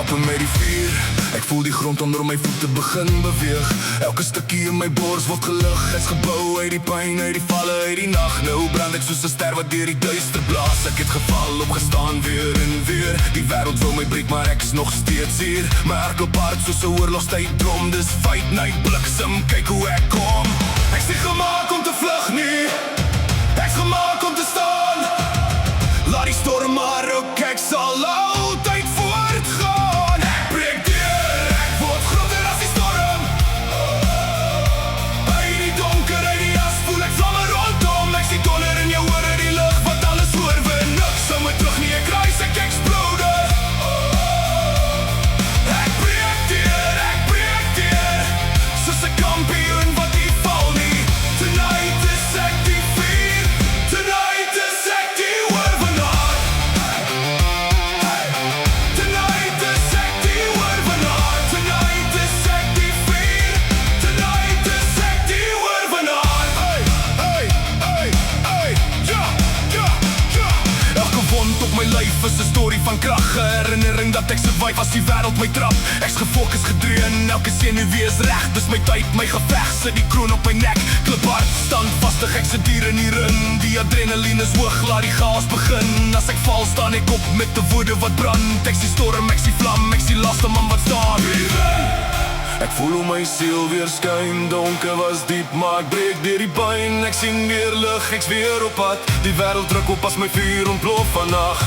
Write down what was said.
stappen met die vuur. Ek voel die grond onder my voete begin beweeg. Elke stukkie in my bors word gelig. Ek's gebou uit die pyn, uit die valle, uit die nag. Nou brand ek soos 'n ster wat deur die duister blaas. Ek het geval, opgestaan weer en weer. Die wêreld wil my breek, maar ek's nog steeds hier. My hart klop hard soos 'n oorlogstydbom. Dis fight night bliksem, kyk hoe ek kom. Ek's nie gemaak om te vlug nie. Ek's gemaak om te staan. Laat die storm maar ook, ek sal altyd voortgaan. Ek breek deur, ek word groter as die storm. Uit die donker, uit die as voel ek vlamme rondom. Ek sien donder in jou ore die lig wat alles oorwin. Niks sou my terug nie, ek rise, ek explode. Ek breek deur, soos 'n kampioen wat nie val nie. Tonight is ek die vuur, tonight is ek die oorwinnaar. Tonight is ek die oorwinnaar. Tonight is ek die vuur, tonight is ek die oorwinnaar. Hey, ja. Elke wond op my lyf is 'n storie van krag. 'n herinnering dat ek survive as die wêreld my trap. Ek's gefokus, gedreun, elke senuwee is reg. Dis my tyd, my geveg, sit die kroon op my nek. Klip hard, standvastig, ek sit dier in die ring. Die adrenaline is hoog, laat die chaos begin. As ek val, staan ek op met 'n woede wat brand. Ek's die storm, ek's die vlam, ek's die laaste man wat staan. Ek voel hoe my siel weer skyn. Donker was diep, maar ek breek deur die pyn. Ek sien weer lig, ek's weer op pad. Die wêreld druk op as my vuur ontplof vannacht.